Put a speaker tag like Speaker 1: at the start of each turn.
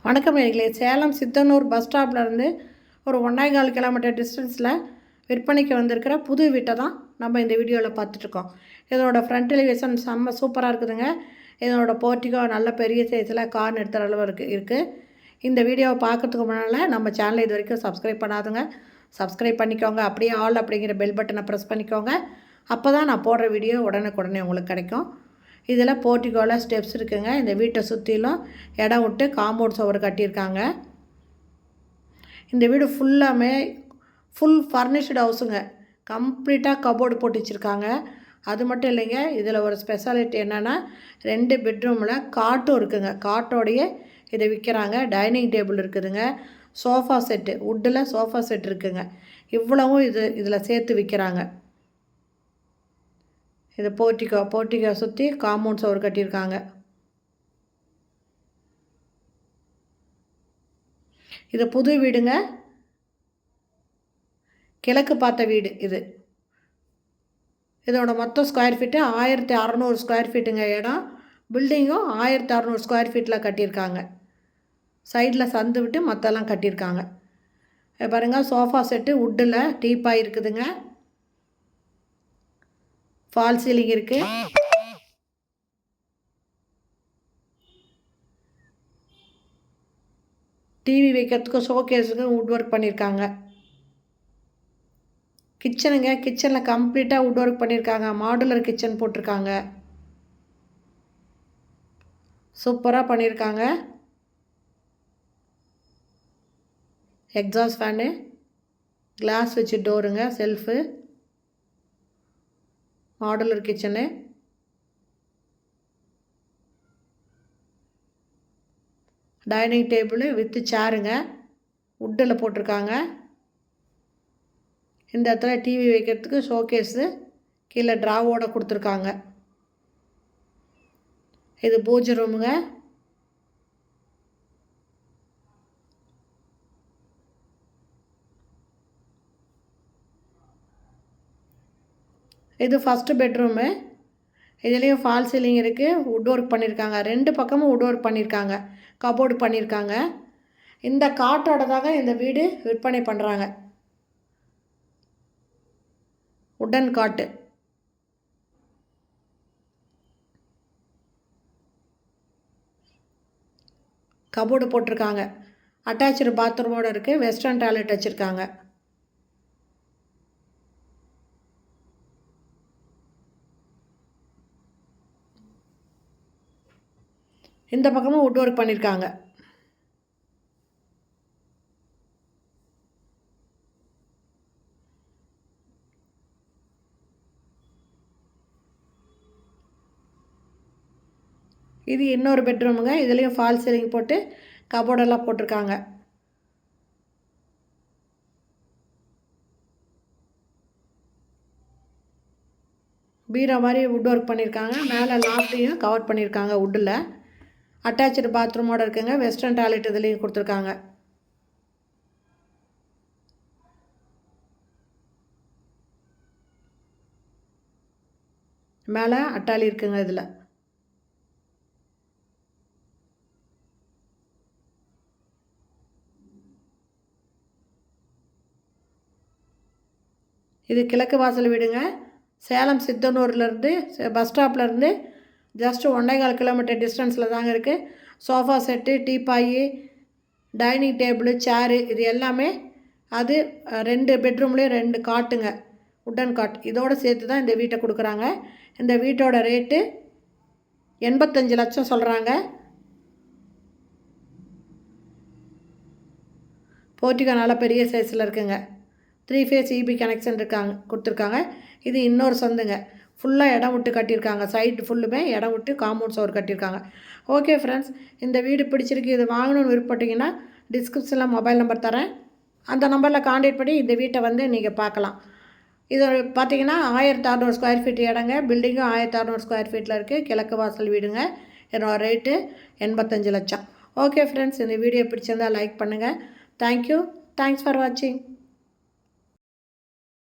Speaker 1: வணக்கம் நேயர்களே. சேலம் சித்தனூர் பஸ் ஸ்டாப்லேருந்து ஒரு 1.25 கிலோமீட்டர் டிஸ்டன்ஸில் விற்பனைக்கு வந்திருக்கிற புது வீட்டை தான் நம்ம இந்த வீடியோவில் பார்த்துட்ருக்கோம். இதனோட ஃப்ரண்ட் எலிவேஷன் செம்ம சூப்பராக இருக்குதுங்க. இதனோட போர்ட்டிகோ நல்ல பெரிய சைஸில் கார் நிறுத்துற அளவு இருக்குது. இந்த வீடியோவை பார்க்கறதுக்கு முன்னால் நம்ம சேனலை இது வரைக்கும் சப்ஸ்கிரைப் பண்ணாதுங்க, சப்ஸ்கிரைப் பண்ணிக்கோங்க. அப்படியே ஆல் அப்படிங்கிற பெல் பட்டனை ப்ரெஸ் பண்ணிக்கோங்க. அப்போ தான் நான் போடுற வீடியோ உடனுக்குடனே உங்களுக்கு கிடைக்கும். இதில் போர்ட்டிகோவில் ஸ்டெப்ஸ் இருக்குங்க. இந்த வீட்டை சுற்றிலும் இடம் விட்டு காம்பவுண்ட் சுவர் கட்டியிருக்காங்க. இந்த வீடு ஃபுல்லாமே ஃபுல் ஃபர்னிஷ்டு ஹவுஸுங்க. கம்ப்ளீட்டாக கபோர்டு போட்டு வச்சுருக்காங்க. அது மட்டும் இல்லைங்க, இதில் ஒரு ஸ்பெஷாலிட்டி என்னென்னா 2 பெட்ரூமில் காட்டும் இருக்குதுங்க. காட்டோடைய இதை விற்கிறாங்க. டைனிங் டேபிள் இருக்குதுங்க. சோஃபா செட்டு, வுட்டில் சோஃபா செட் இருக்குதுங்க. இவ்வளவும் இதில் சேர்த்து விற்கிறாங்க. இது போர்ட்டிகோ சுற்றி காம்பவுண்ட் சுவர் கட்டியிருக்காங்க. இது புது வீடுங்க. கிழக்கு பார்த்த வீடு இது. இதோட மொத்தம் ஸ்கொயர் ஃபீட்டு 1600 ஸ்கொயர் ஃபீட்டுங்க. இடம் பில்டிங்கும் 1600 ஸ்கொயர் ஃபீட்டில் கட்டியிருக்காங்க. சைடில் சந்து விட்டு மற்றெல்லாம் கட்டியிருக்காங்க. பாருங்கள், சோஃபா செட்டு வுட்டில் டீப்பாக இருக்குதுங்க. ஃபால் சீலிங் இருக்குது. டிவி வைக்கிறதுக்கு ஷோகேஸுக்கு வுட் ஒர்க் பண்ணியிருக்காங்க. கிச்சனுங்க, கிச்சனில் கம்ப்ளீட்டாக வுட் ஒர்க் பண்ணியிருக்காங்க. மாடுலர் கிச்சன் போட்டிருக்காங்க. சூப்பராக பண்ணியிருக்காங்க. எக்ஸாஸ்ட் ஃபேனு, கிளாஸ் வச்சு டோருங்க, shelf, modular kitchen, dining table with சேருங்க, வுட்டில் போட்டிருக்காங்க. இந்த இடத்துல டிவி வைக்கிறதுக்கு ஷோகேஸு கீழே ட்ராவோடு கொடுத்துருக்காங்க. இது பூஜை ரூமுங்க. இது ஃபஸ்ட்டு பெட்ரூமு. இதுலேயும் ஃபால் சீலிங் இருக்குது. வுட் ஒர்க் பண்ணியிருக்காங்க. 2 பக்கமும் வுட் ஒர்க் பண்ணியிருக்காங்க. கபோர்டு பண்ணியிருக்காங்க. இந்த காட்டோட தாங்க இந்த வீடு விற்பனை பண்ணுறாங்க. உடன் காட்டு. கபோர்டு போட்டிருக்காங்க. அட்டாச்சு பாத்ரூமோடு இருக்குது. வெஸ்டர்ன் டாய்லெட் வச்சுருக்காங்க. இந்த பக்கமும் வுட் ஒர்க் பண்ணியிருக்காங்க. இது இன்னொரு பெட்ரூமுங்க. இதுலேயும் ஃபால் சீலிங் போட்டு கபோர்டெல்லாம் போட்டிருக்காங்க. பீரோ மாதிரி வுட் ஒர்க் பண்ணியிருக்காங்க. மேலே லாஃப்டையும் கவர் பண்ணியிருக்காங்க வுட்டில். அட்டாச்சு பாத்ரூமோடு இருக்குங்க. வெஸ்டர்ன் டாய்லெட் இதுலேயும் கொடுத்துருக்காங்க. மேலே அட்டாலி இருக்குங்க. இதில் இது கிழக்கு வாசல் வீடுங்க. சேலம் சித்தனூர்லேருந்து பஸ் ஸ்டாப்லேருந்து ஜஸ்ட் 1.25 கிலோமீட்டர் டிஸ்டன்ஸில் தாங்க இருக்குது. சோஃபா செட்டு, டீப்பாயி, டைனிங் டேபிள், சேரு, இது எல்லாமே அது 2 பெட்ரூம்லேயும் 2 காட்டுங்க, உட்டன் காட். இதோடு சேர்த்து தான் இந்த வீட்டை கொடுக்குறாங்க. இந்த வீட்டோட ரேட்டு 85 லட்சம் சொல்கிறாங்க. போர்ட்டிகோ நல்ல பெரிய சைஸில் இருக்குங்க. 3 ஃபேஸ் EB கனெக்ஷன் கொடுத்துருக்காங்க. இது இன்னொரு சந்துங்க. ஃபுல்லாக இடம் விட்டு கட்டியிருக்காங்க. சைடு ஃபுல்லுமே இடம் விட்டு காம்பவுண்ட் சுவர் கட்டியிருக்காங்க. ஓகே ஃப்ரெண்ட்ஸ், இந்த வீடு பிடிச்சிருக்கு, இது வாங்கணும்னு விருப்பப்பட்டீங்கன்னா டிஸ்கிரிப்ஷனில் மொபைல் நம்பர் தரேன். அந்த நம்பரில் கான்டாக்ட் பண்ணி இந்த வீட்டை வந்து நீங்கள் பார்க்கலாம். இது பார்த்திங்கன்னா 1600 ஸ்கொயர் ஃபீட் இடங்க. பில்டிங்கும் 1600 ஸ்கொயர் ஃபீட்டில் இருக்குது. கிழக்கு வாசல் வீடுங்க. என்னோட ரேட்டு 85 லட்சம். ஓகே ஃப்ரெண்ட்ஸ், இந்த வீடியோ பிடிச்சிருந்தால் லைக் பண்ணுங்கள். தேங்க்யூ. தேங்க்ஸ் ஃபார் வாட்சிங்.